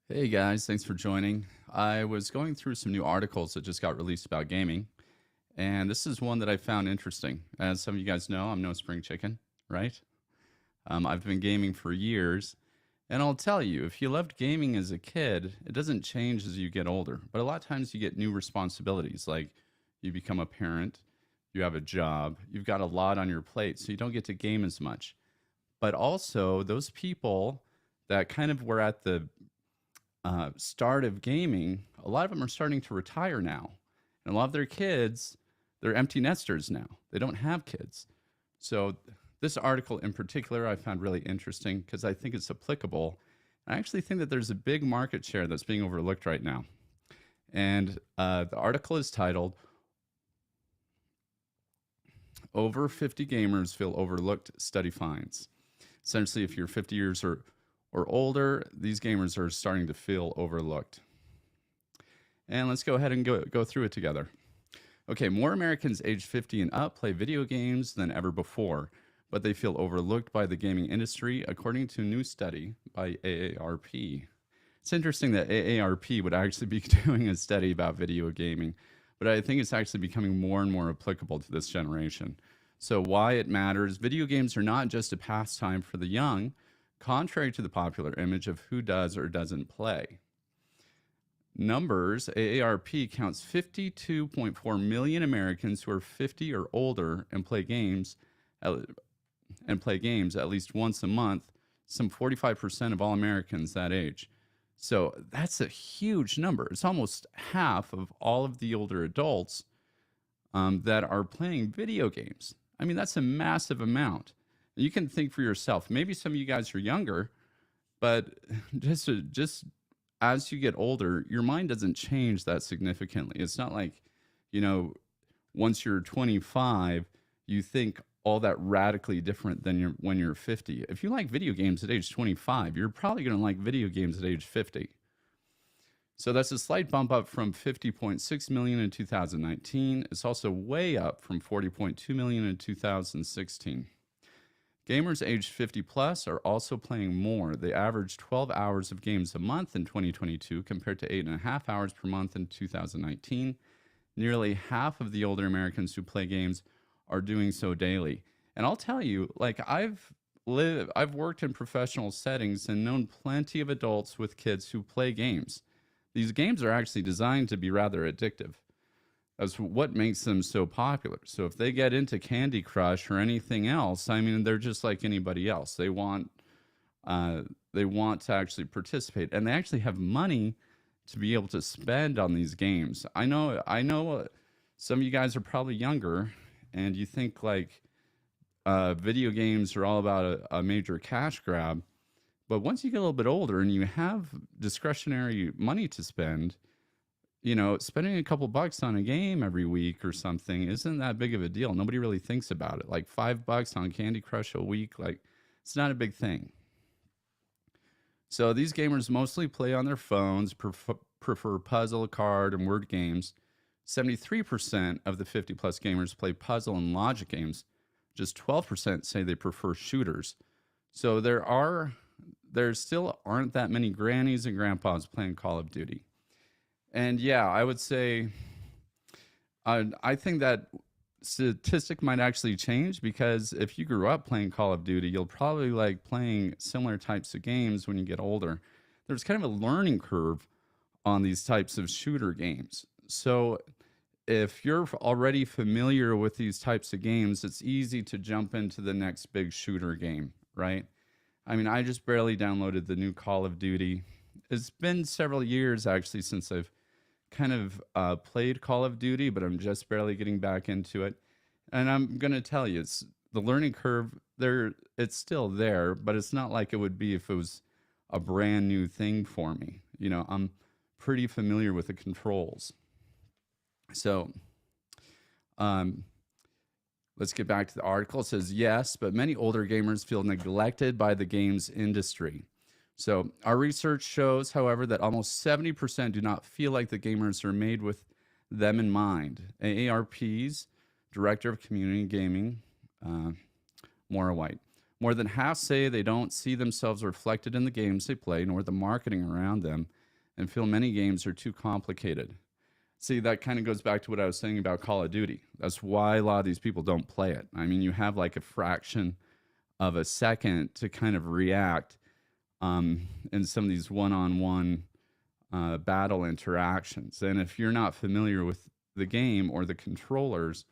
Hey guys, thanks for joining. I was going through some new articles that just got released about gaming, and this is one that I found interesting. As some of you guys know, I'm no spring chicken, right? I've been gaming for years, and I'll tell you, if you loved gaming as a kid, it doesn't change as you get older. But a lot of times you get new responsibilities, like you become a parent, you have a job, you've got a lot on your plate, so you don't get to game as much. But also, those people that kind of were at the start of gaming, a lot of them are starting to retire now. And a lot of their kids, they're empty nesters now. They don't have kids. So, this article in particular, I found really interesting because I think it's applicable. I actually think that there's a big market share that's being overlooked right now. And the article is titled Over 50 Gamers Feel Overlooked Study Finds. Essentially, if you're 50 years or older, these gamers are starting to feel overlooked. And let's go ahead and go through it together. Okay, more Americans aged 50 and up play video games than ever before, but they feel overlooked by the gaming industry, according to a new study by AARP. It's interesting that AARP would actually be doing a study about video gaming, but I think it's actually becoming more and more applicable to this generation. So, why it matters: video games are not just a pastime for the young, contrary to the popular image of who does or doesn't play. Numbers: AARP counts 52.4 million Americans who are 50 or older and play games at least once a month, some 45% of all Americans that age. So that's a huge number. It's almost half of all of the older adults that are playing video games. I mean, that's a massive amount. You can think for yourself. Maybe some of you guys are younger, but just as you get older, your mind doesn't change that significantly. It's not like, you know, once you're 25, you think all that radically different than when you're 50. If you like video games at age 25, you're probably going to like video games at age 50. So that's a slight bump up from 50.6 million in 2019. It's also way up from 40.2 million in 2016. Gamers aged 50 plus are also playing more. They average 12 hours of games a month in 2022 compared to 8.5 hours per month in 2019. Nearly half of the older Americans who play games are doing so daily. And I'll tell you, like I've worked in professional settings and known plenty of adults with kids who play games. These games are actually designed to be rather addictive. That's what makes them so popular. So if they get into Candy Crush or anything else, I mean, they're just like anybody else. They want to actually participate, and they actually have money to be able to spend on these games. I know. Some of you guys are probably younger, and you think like video games are all about a major cash grab. But once you get a little bit older and you have discretionary money to spend, spending a couple bucks on a game every week or something isn't that big of a deal. Nobody really thinks about it. Like $5 on Candy Crush a week, like it's not a big thing. So these gamers mostly play on their phones, prefer puzzle, card, and word games. 73% of the 50 plus gamers play puzzle and logic games. Just 12% say they prefer shooters. So there still aren't that many grannies and grandpas playing Call of Duty. And yeah, I would say I think that statistic might actually change, because if you grew up playing Call of Duty, you'll probably like playing similar types of games when you get older. There's kind of a learning curve on these types of shooter games. So if you're already familiar with these types of games, it's easy to jump into the next big shooter game, right? I mean, I just barely downloaded the new Call of Duty. It's been several years actually since I've kind of played Call of Duty, but I'm just barely getting back into it. And I'm going to tell you, it's the learning curve there. It's still there, but it's not like it would be if it was a brand new thing for me. I'm pretty familiar with the controls. So, let's get back to the article. It says, yes, but many older gamers feel neglected by the games industry. So our research shows, however, that almost 70% do not feel like the gamers are made with them in mind. AARP's Director of Community Gaming, Maura White. More than half say they don't see themselves reflected in the games they play, nor the marketing around them, and feel many games are too complicated. See, that kind of goes back to what I was saying about Call of Duty. That's why a lot of these people don't play it. I mean, you have like a fraction of a second to kind of react in some of these one-on-one battle interactions. And if you're not familiar with the game or the controllers,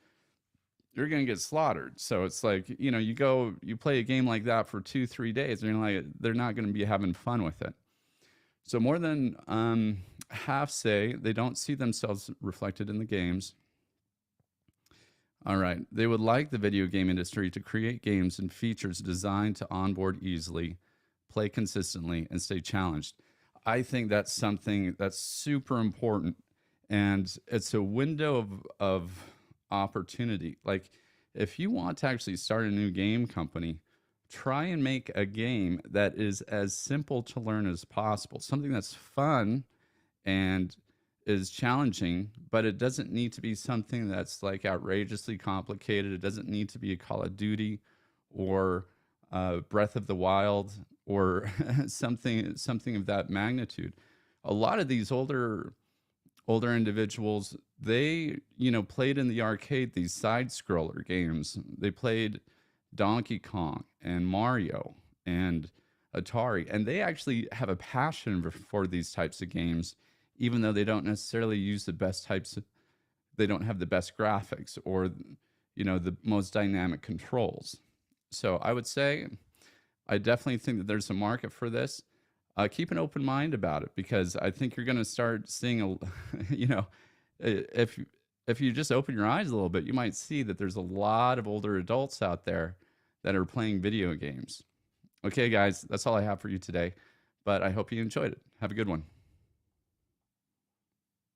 you're going to get slaughtered. So it's like, you play a game like that for 2-3 days, and you're like, they're not going to be having fun with it. So more than half say they don't see themselves reflected in the games. All right. They would like the video game industry to create games and features designed to onboard easily, play consistently, and stay challenged. I think that's something that's super important. And it's a window of opportunity. Like, if you want to actually start a new game company, try and make a game that is as simple to learn as possible, something that's fun and is challenging, but it doesn't need to be something that's like outrageously complicated. It doesn't need to be a Call of Duty or Breath of the Wild or something of that magnitude. A lot of these older individuals, they played in the arcade these side scroller games. They played Donkey Kong and Mario and Atari, and they actually have a passion for these types of games, even though they don't necessarily use the best types of, they don't have the best graphics or the most dynamic controls. So I would say I definitely think that there's a market for this. Keep an open mind about it, because I think you're going to start seeing if you just open your eyes a little bit, you might see that there's a lot of older adults out there that are playing video games. Okay, guys, that's all I have for you today, but I hope you enjoyed it. Have a good one.